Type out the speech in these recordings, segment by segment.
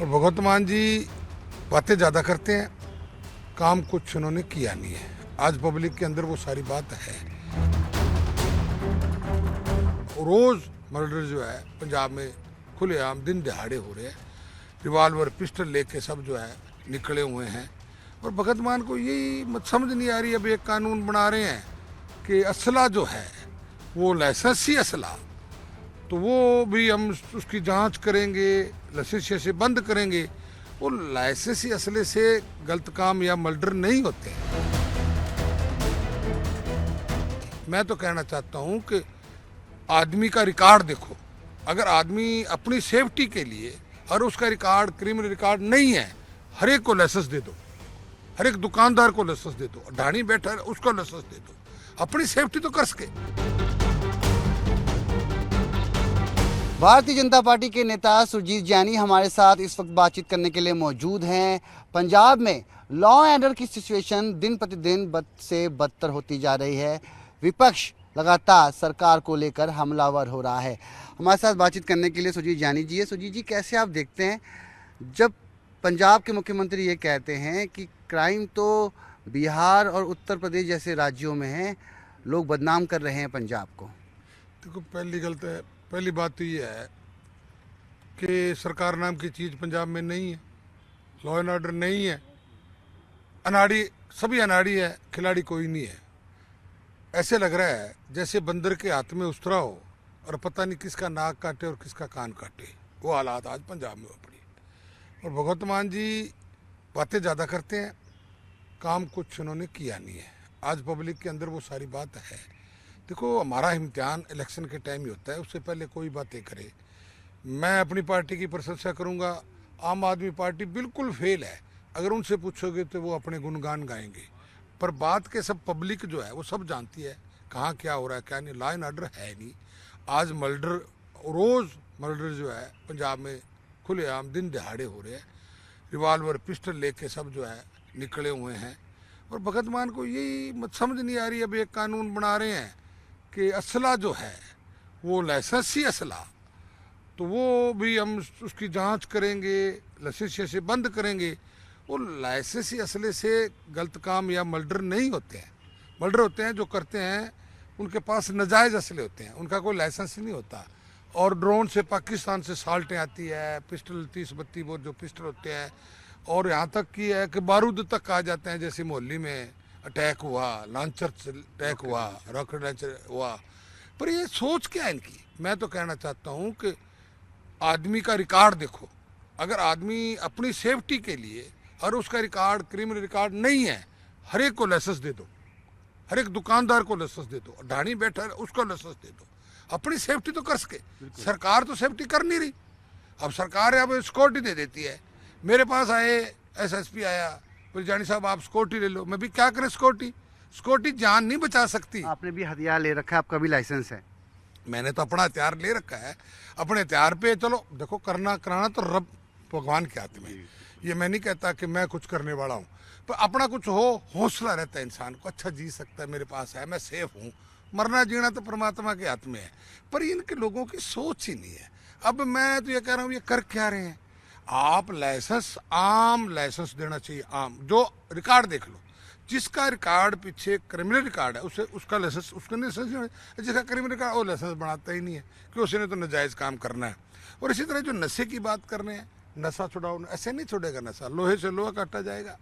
और भगवत मान जी बातें ज़्यादा करते हैं, काम कुछ उन्होंने किया नहीं है। आज पब्लिक के अंदर वो सारी बात है। रोज़ मर्डर जो है पंजाब में खुलेआम दिन दिहाड़े हो रहे हैं। रिवाल्वर पिस्टल लेके सब जो है निकले हुए हैं। और भगत मान को यही समझ नहीं आ रही। अब एक कानून बना रहे हैं कि असला जो है वो लाइसेंसी असला, तो वो भी हम उसकी जांच करेंगे, लाइसेंस से बंद करेंगे। वो लाइसेंसी असले से गलत काम या मर्डर नहीं होते। मैं तो कहना चाहता हूं कि आदमी का रिकॉर्ड देखो। अगर आदमी अपनी सेफ्टी के लिए और उसका रिकॉर्ड क्रिमिनल रिकॉर्ड नहीं है, हर एक को लाइसेंस दे दो, हर एक दुकानदार को लाइसेंस दे दो, ढाणी बैठा है उसको लाइसेंस दे दो, अपनी सेफ्टी तो कर सके। भारतीय जनता पार्टी के नेता सुरजीत जैनी हमारे साथ इस वक्त बातचीत करने के लिए मौजूद हैं। पंजाब में लॉ एंड ऑर्डर की सिचुएशन दिन प्रतिदिन बद से बदतर होती जा रही है। विपक्ष लगातार सरकार को लेकर हमलावर हो रहा है। हमारे साथ बातचीत करने के लिए सुरजीत जैनी जी है। सुरजीत जी, कैसे आप देखते हैं जब पंजाब के मुख्यमंत्री ये कहते हैं कि क्राइम तो बिहार और उत्तर प्रदेश जैसे राज्यों में है, लोग बदनाम कर रहे हैं पंजाब को? देखो, पहली बात तो ये है कि सरकार नाम की चीज़ पंजाब में नहीं है, लॉ एंड ऑर्डर नहीं है, अनाड़ी सभी अनाड़ी है, खिलाड़ी कोई नहीं है। ऐसे लग रहा है जैसे बंदर के हाथ में उस्तरा हो और पता नहीं किसका नाक काटे और किसका कान काटे। वो हालात आज पंजाब में हो पड़ी। और भगवत मान जी बातें ज़्यादा करते हैं, काम कुछ उन्होंने किया नहीं है। आज पब्लिक के अंदर वो सारी बात है। देखो, हमारा इम्तिहान इलेक्शन के टाइम ही होता है, उससे पहले कोई बातें करे। मैं अपनी पार्टी की प्रशंसा करूंगा। आम आदमी पार्टी बिल्कुल फेल है। अगर उनसे पूछोगे तो वो अपने गुणगान गाएंगे, पर बात के सब पब्लिक जो है वो सब जानती है कहाँ क्या हो रहा है क्या नहीं। लॉ एंड ऑर्डर है नहीं। आज रोज़ मर्डर जो है पंजाब में खुलेआम दिन दिहाड़े हो रहे हैं। रिवाल्वर पिस्टल लेके सब जो है निकले हुए हैं। और भगत मान को यही समझ नहीं आ रही। अब एक कानून बना रहे हैं कि असला जो है वो लाइसेंसी असला, तो वो भी हम उसकी जांच करेंगे, लाइसेंस से बंद करेंगे। वो लाइसेंसी असले से गलत काम या मर्डर नहीं होते हैं। मर्डर होते हैं जो करते हैं उनके पास नाजायज़ असले होते हैं, उनका कोई लाइसेंस नहीं होता। और ड्रोन से पाकिस्तान से साल्टें आती है, पिस्टल 30-32 बोर जो पिस्टल होते हैं। और यहाँ तक की है कि बारूद तक आ जाते हैं। जैसे मोहल्ली में अटैक हुआ, लॉन्चर अटैक हुआ, रॉकेट लॉन्चर हुआ। पर ये सोच क्या है इनकी? मैं तो कहना चाहता हूँ कि आदमी का रिकॉर्ड देखो। अगर आदमी अपनी सेफ्टी के लिए और उसका रिकॉर्ड क्रिमिनल रिकॉर्ड नहीं है, हर एक को लाइसेंस दे दो, हर एक दुकानदार को लाइसेंस दे दो, ढाणी बैठा है उसको लाइसेंस दे दो, अपनी सेफ्टी तो कर सके। सरकार तो सेफ्टी कर नहीं रही। अब सरकार अब सिक्योरिटी दे देती है। मेरे पास आए, एसएसपी आया, बोले जानी साहब आप सिक्योरिटी ले लो। मैं भी क्या करें? सिक्योरिटी जान नहीं बचा सकती। आपने भी हथियार ले रखा है, आपका भी लाइसेंस है? मैंने तो अपना हथियार ले रखा है। अपने हथियार पे चलो देखो, करना कराना तो रब भगवान के हाथ में। ये मैं नहीं कहता कि मैं कुछ करने वाला हूँ, पर अपना कुछ हौसला रहता है इंसान को। अच्छा जी सकता है, मेरे पास है, मैं सेफ हूँ। मरना जीना तो परमात्मा के हाथ में है। पर इनके लोगों की सोच ही नहीं है। अब मैं तो ये कह रहा हूँ, ये कर क्या रहे हैं? आप लाइसेंस, आम लाइसेंस देना चाहिए। आम जो रिकॉर्ड देख लो, जिसका रिकॉर्ड पीछे क्रिमिनल रिकॉर्ड है उसे उसका लाइसेंस, उसका लाइसेंस, जिसका क्रिमिनल रिकॉर्ड वो लाइसेंस बनाता ही नहीं है कि उसने तो नाजायज़ काम करना है। और इसी तरह जो नशे की बात कर रहे हैं, नशा छुड़ाओ, ऐसे नहीं छुड़ेगा नशा, लोहे से लोहा काटा जाएगा।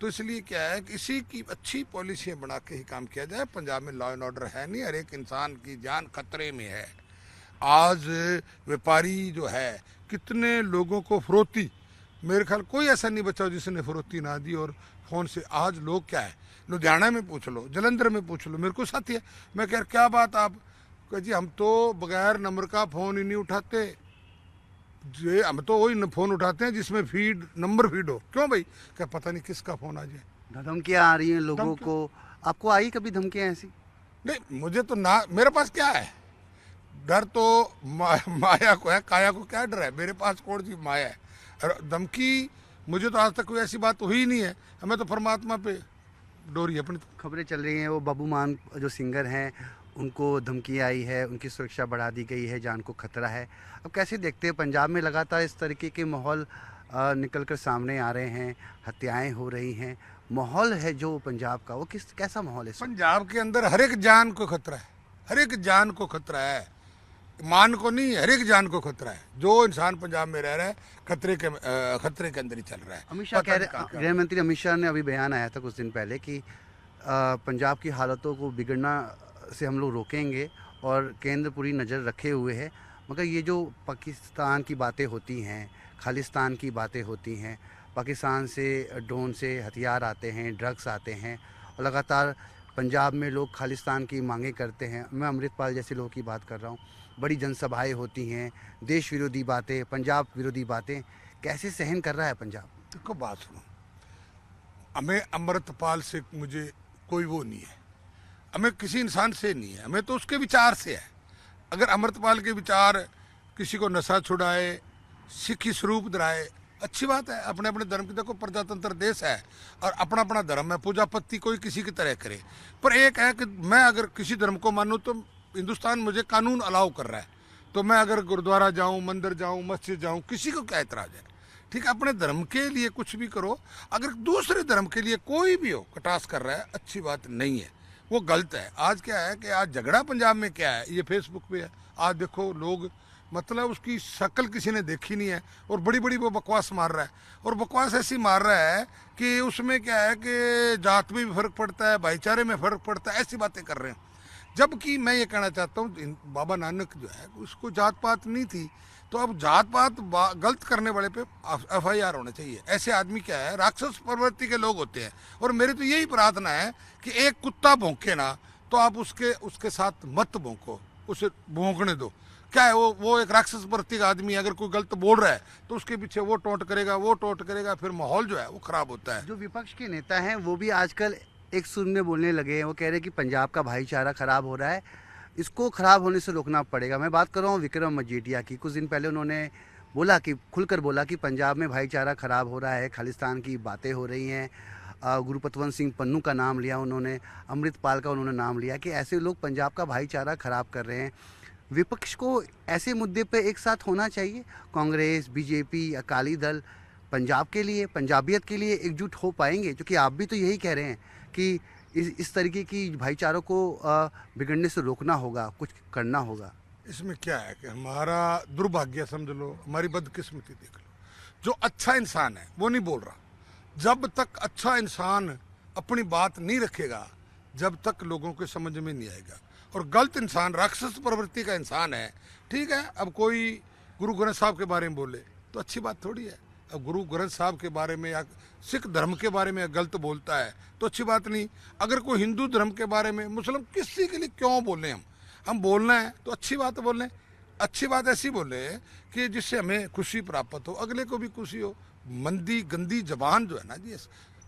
तो इसलिए क्या है, किसी की अच्छी पॉलिसियाँ बना के ही काम किया जाए। पंजाब में लॉ एंड ऑर्डर है नहीं, हर एक इंसान की जान खतरे में है। आज व्यापारी जो है कितने लोगों को फरोती, मेरे ख्याल कोई ऐसा नहीं बचा जिसने फरोती ना दी। और फ़ोन से आज लोग क्या है, लुधियाना में पूछ लो, जलंधर में पूछ लो, मेरे को साथी है, मैं कह क्या बात आप कह जी हम तो बगैर नंबर का फ़ोन ही नहीं उठाते जी, हम तो वही फ़ोन उठाते हैं जिसमें नंबर फीड हो। क्यों भाई? क्या पता नहीं किसका फ़ोन आ जाए। धमकियाँ आ रही हैं लोगों को। आपको आई कभी धमकियाँ ऐसी? नहीं, मुझे तो ना, मेरे पास क्या है डर तो माया को है, काया को क्या डर है? मेरे पास कौन सी माया है? और धमकी मुझे तो आज तक कोई ऐसी बात हुई नहीं है। हमें तो परमात्मा पे डोरी अपनी। खबरें चल रही हैं वो बाबू मान जो सिंगर हैं उनको धमकी आई है, उनकी सुरक्षा बढ़ा दी गई है, जान को खतरा है। अब कैसे देखते हैं पंजाब में लगातार इस तरीके के माहौल निकलकर सामने आ रहे हैं, हत्याएं हो रही हैं, माहौल है जो पंजाब का, वो कैसा माहौल है इस वक्त? पंजाब के अंदर हर एक जान को खतरा है, हर एक जान को खतरा है, मान को नहीं, हर एक जान को खतरा है। जो इंसान पंजाब में रह रहा है खतरे के अंदर ही चल रहा है। अमित शाह पता कह नहीं रहे, कहाँ क्या। गृह मंत्री अमित शाह ने अभी बयान आया था कुछ दिन पहले कि पंजाब की हालतों को बिगड़ना से हम लोग रोकेंगे और केंद्र पूरी नज़र रखे हुए है। मगर ये जो पाकिस्तान की बातें होती हैं, खालिस्तान की बातें होती हैं, पाकिस्तान से ड्रोन से हथियार आते हैं, ड्रग्स आते हैं और लगातार पंजाब में लोग खालिस्तान की मांगे करते हैं। मैं अमृतपाल जैसे लोगों की बात कर रहा हूँ। बड़ी जनसभाएं होती हैं, देश विरोधी बातें, पंजाब विरोधी बातें, कैसे सहन कर रहा है पंजाब? देखो बात सुनो, हमें अमृतपाल से मुझे कोई वो नहीं है, हमें किसी इंसान से नहीं है, हमें तो उसके विचार से है। अगर अमृतपाल के विचार किसी को नशा छुड़ाए, सिखी स्वरूप दिलाए, अच्छी बात है। अपने अपने धर्म की, देखो प्रजातंत्र देश है और अपना अपना धर्म है, पूजा पत्ती कोई किसी की तरह करे। पर एक है कि मैं अगर किसी धर्म को मानूं तो हिंदुस्तान मुझे कानून अलाउ कर रहा है, तो मैं अगर गुरुद्वारा जाऊं, मंदिर जाऊं, मस्जिद जाऊं, किसी को क्या एतराज है? ठीक है, अपने धर्म के लिए कुछ भी करो। अगर दूसरे धर्म के लिए कोई भी हो कटास कर रहा है, अच्छी बात नहीं है, वो गलत है। आज क्या है कि आज झगड़ा पंजाब में क्या है, ये फेसबुक पे है। आज देखो लोग, मतलब उसकी शक्ल किसी ने देखी नहीं है और बड़ी बड़ी वो बकवास मार रहा है, और बकवास ऐसी मार रहा है कि उसमें क्या है कि जात में भी फर्क पड़ता है, भाईचारे में फर्क पड़ता है, ऐसी बातें कर रहे हैं। जबकि मैं ये कहना चाहता हूँ, बाबा नानक जो है उसको जात पात नहीं थी, तो अब जात पात गलत करने वाले पे FIR होना चाहिए। ऐसे आदमी क्या है, राक्षस प्रवृत्ति के लोग होते हैं। और मेरी तो यही प्रार्थना है कि एक कुत्ता भौंके ना तो आप उसके साथ मत भौंको, उसे भौंकने दो। क्या है, वो एक राक्षस प्रवृत्ति का आदमी है, अगर कोई गलत बोल रहा है तो उसके पीछे वो टोंट करेगा, फिर माहौल जो है वो खराब होता है। जो विपक्ष के नेता हैं वो भी आजकल एक सुर में बोलने लगे हैं। वो कह रहे हैं कि पंजाब का भाईचारा खराब हो रहा है, इसको खराब होने से रोकना पड़ेगा। मैं बात कर रहा हूँ विक्रम मजीठिया की। कुछ दिन पहले उन्होंने खुलकर बोला कि पंजाब में भाईचारा खराब हो रहा है, खालिस्तान की बातें हो रही हैं। गुरुपतवंत सिंह पन्नू का नाम लिया उन्होंने, अमृतपाल का उन्होंने नाम लिया कि ऐसे लोग पंजाब का भाईचारा खराब कर रहे हैं। विपक्ष को ऐसे मुद्दे पे एक साथ होना चाहिए। कांग्रेस, बीजेपी, अकाली दल पंजाब के लिए, पंजाबियत के लिए एकजुट हो पाएंगे? क्योंकि आप भी तो यही कह रहे हैं कि इस तरीके की भाईचारों को बिगड़ने से रोकना होगा, कुछ करना होगा। इसमें क्या है कि हमारा दुर्भाग्य समझ लो, हमारी बदकिस्मती देख लो। जो अच्छा इंसान है वो नहीं बोल रहा। जब तक अच्छा इंसान अपनी बात नहीं रखेगा, जब तक लोगों के समझ में नहीं आएगा। और गलत इंसान, राक्षस प्रवृत्ति का इंसान है, ठीक है। अब कोई गुरु ग्रंथ साहब के बारे में बोले तो अच्छी बात थोड़ी है। अब गुरु ग्रंथ साहब के बारे में या सिख धर्म के बारे में गलत बोलता है तो अच्छी बात नहीं। अगर कोई हिंदू धर्म के बारे में, मुस्लिम, किसी के लिए क्यों बोले? हम बोलना है तो अच्छी बात बोलें। अच्छी बात ऐसी बोले कि जिससे हमें खुशी प्राप्त हो, अगले को भी खुशी हो। मंदी गंदी जबान जो है ना जी,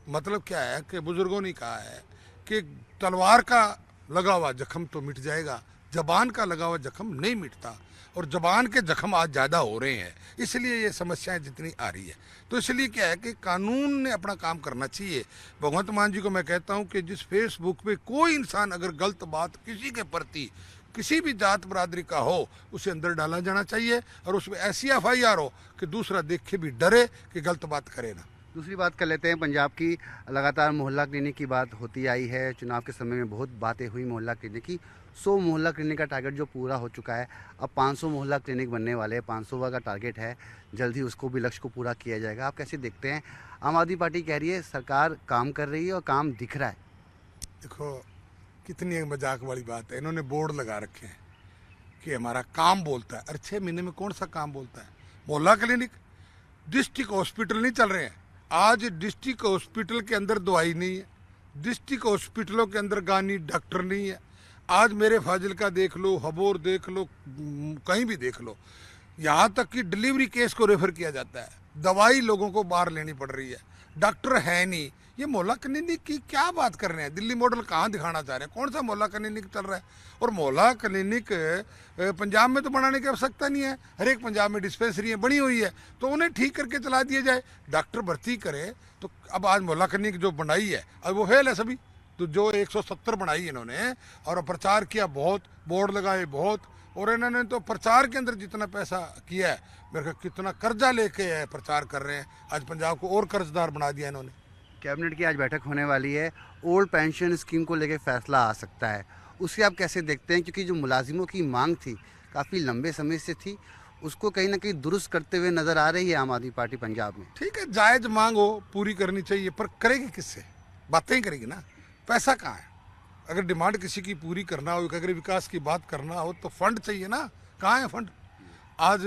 मतलब क्या है कि बुजुर्गों ने कहा है कि तलवार का लगा हुआ जख्म तो मिट जाएगा, जबान का लगा हुआ जख्म नहीं मिटता। और जबान के जख्म आज ज़्यादा हो रहे हैं, इसलिए ये समस्याएं जितनी आ रही है। तो इसलिए क्या है कि कानून ने अपना काम करना चाहिए। भगवंत मान जी को मैं कहता हूं कि जिस फेसबुक पे कोई इंसान अगर गलत बात किसी के प्रति, किसी भी जात बरादरी का हो, उसे अंदर डाला जाना चाहिए और उसमें ऐसी FIR हो कि दूसरा देख के भी डरे कि गलत बात करे ना। दूसरी बात कर लेते हैं। पंजाब की लगातार मोहल्ला क्लिनिक की बात होती आई है। चुनाव के समय में बहुत बातें हुई मोहल्ला क्लिनिक की। 100 मोहल्ला क्लिनिक का टारगेट जो पूरा हो चुका है, अब 500 मोहल्ला क्लिनिक बनने वाले हैं। 500वां का टारगेट है, जल्द ही उसको भी लक्ष्य को पूरा किया जाएगा। आप कैसे देखते हैं? आम आदमी पार्टी कह रही है सरकार काम कर रही है और काम दिख रहा है। देखो कितनी एक मजाक वाली बात है। इन्होंने बोर्ड लगा रखे हैं कि हमारा काम बोलता है। अरे 6 महीने में कौन सा काम बोलता है? मोहल्ला क्लिनिक, डिस्ट्रिक्ट हॉस्पिटल नहीं चल रहे हैं। आज डिस्ट्रिक्ट हॉस्पिटल के अंदर दवाई नहीं है, डिस्ट्रिक्ट हॉस्पिटलों के अंदर गानी डॉक्टर नहीं है। आज मेरे फाजिलका देख लो, हबोर देख लो, कहीं भी देख लो, यहाँ तक कि डिलीवरी केस को रेफर किया जाता है। दवाई लोगों को बाहर लेनी पड़ रही है, डॉक्टर है नहीं। ये मोहल्ला क्लिनिक की क्या बात कर रहे हैं? दिल्ली मॉडल कहाँ दिखाना चाह रहे हैं? कौन सा मोहल्ला क्लिनिक चल रहा है? और मोहल्ला क्लिनिक पंजाब में तो बनाने की आवश्यकता नहीं है। हर एक पंजाब में डिस्पेंसरी बनी हुई है, तो उन्हें ठीक करके चला दिया जाए, डॉक्टर भर्ती करे। तो अब आज मोहल्ला क्लिनिक जो बनाई है, अब वो फेल है सभी। तो जो 170 बनाई इन्होंने और प्रचार किया, बहुत बोर्ड लगाए, बहुत और इन्होंने तो प्रचार के अंदर जितना पैसा किया है, मेरे को कितना कर्जा लेके है प्रचार कर रहे हैं। आज पंजाब को और कर्जदार बना दिया इन्होंने। कैबिनेट की आज बैठक होने वाली है, ओल्ड पेंशन स्कीम को लेकर फैसला आ सकता है, उसे आप कैसे देखते हैं? क्योंकि जो मुलाजिमों की मांग थी काफ़ी लंबे समय से थी, उसको कहीं ना कहीं दुरुस्त करते हुए नज़र आ रही है आम आदमी पार्टी पंजाब में। ठीक है, जायज मांग हो पूरी करनी चाहिए, पर करेगी किससे? बातें ही करेगी ना, पैसा कहाँ है? अगर डिमांड किसी की पूरी करना हो, अगर विकास की बात करना हो तो फंड चाहिए ना। कहाँ है फंड? आज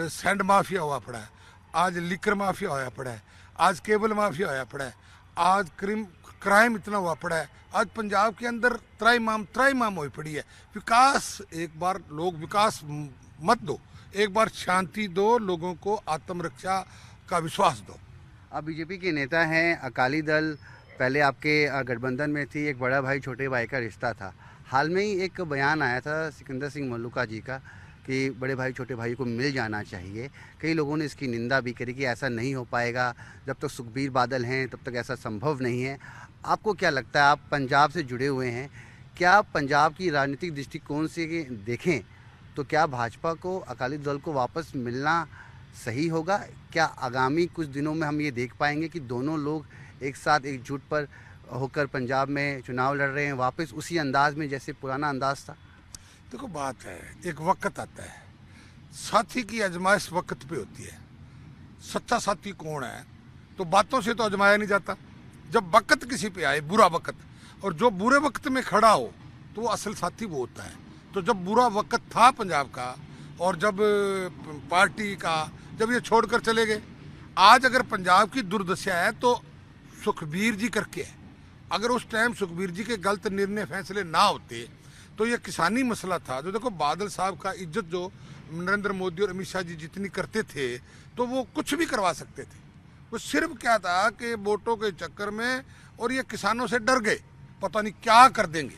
सैंड माफिया हुआ पड़ा है, आज लिकर माफिया होया पड़ा है, आज केबल माफिया होया पड़ा है, आज क्राइम इतना हुआ पड़ा है। आज पंजाब के अंदर त्राईमाम हुई पड़ी है। विकास, एक बार लोग विकास मत दो, एक बार शांति दो, लोगों को आत्मरक्षा का विश्वास दो। आप बीजेपी के नेता हैं, अकाली दल पहले आपके गठबंधन में थी, एक बड़ा भाई छोटे भाई का रिश्ता था। हाल में ही एक बयान आया था सिकंदर सिंह मल्लूका जी का कि बड़े भाई छोटे भाई को मिल जाना चाहिए। कई लोगों ने इसकी निंदा भी करी कि ऐसा नहीं हो पाएगा, जब तक सुखबीर बादल हैं तब तक ऐसा संभव नहीं है। आपको क्या लगता है, आप पंजाब से जुड़े हुए हैं, क्या पंजाब की राजनीतिक दृष्टिकोण से देखें तो क्या भाजपा को, अकाली दल को वापस मिलना सही होगा? क्या आगामी कुछ दिनों में हम ये देख पाएंगे कि दोनों लोग एक साथ एकजुट पर होकर पंजाब में चुनाव लड़ रहे हैं, वापस उसी अंदाज में जैसे पुराना अंदाज था? देखो, बात है, एक वक्त आता है, साथी की आजमाइश वक्त पे होती है। सच्चा साथी कौन है? तो बातों से तो आजमाया नहीं जाता। जब वक्त किसी पे आए, बुरा वक्त, और जो बुरे वक्त में खड़ा हो, तो वो असल साथी वो होता है। तो जब बुरा वक्त था पंजाब का, और जब पार्टी का, जब ये छोड़कर चले गए, आज अगर पंजाब की दुर्दशा है तो सुखबीर जी करके है। अगर उस टाइम सुखबीर जी के गलत निर्णय फैसले ना होते तो ये किसानी मसला था। जो देखो, बादल साहब का इज्जत जो नरेंद्र मोदी और अमित शाह जी जितनी करते थे, तो वो कुछ भी करवा सकते थे। वो सिर्फ क्या था कि वोटों के चक्कर में, और ये किसानों से डर गए, पता नहीं क्या कर देंगे।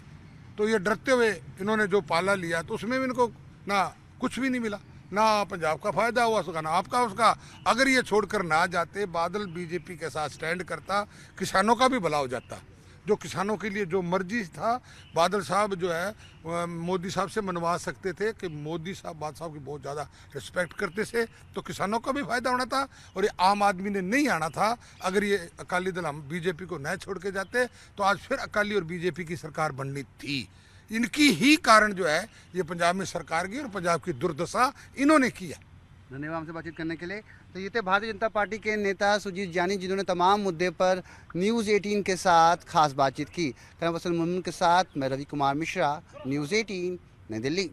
तो ये डरते हुए इन्होंने जो पाला लिया, तो उसमें भी इनको ना कुछ भी नहीं मिला, ना पंजाब का फायदा हुआ उसका, ना आपका उसका। अगर ये छोड़कर ना जाते, बादल बीजेपी के साथ स्टैंड करता, किसानों का भी भला हो जाता। जो किसानों के लिए जो मर्जी था, बादल साहब जो है मोदी साहब से मनवा सकते थे कि मोदी साहब बादल साहब की बहुत ज़्यादा रिस्पेक्ट करते थे, तो किसानों का भी फायदा होना था। और ये आम आदमी ने नहीं आना था। अगर ये अकाली दल हम बीजेपी को न छोड़ के जाते, तो आज फिर अकाली और बीजेपी की सरकार बननी थी। इनकी ही कारण जो है ये पंजाब में सरकार की और पंजाब की दुर्दशा इन्होंने किया। धन्यवाद हमसे बातचीत करने के लिए। तो ये थे भारतीय जनता पार्टी के नेता सुरजीत जानी, जिन्होंने तमाम मुद्दे पर न्यूज़ 18 के साथ खास बातचीत की। कैमरा पर्सन मुनमुन के साथ मैं रवि कुमार मिश्रा, न्यूज़ 18 नई दिल्ली।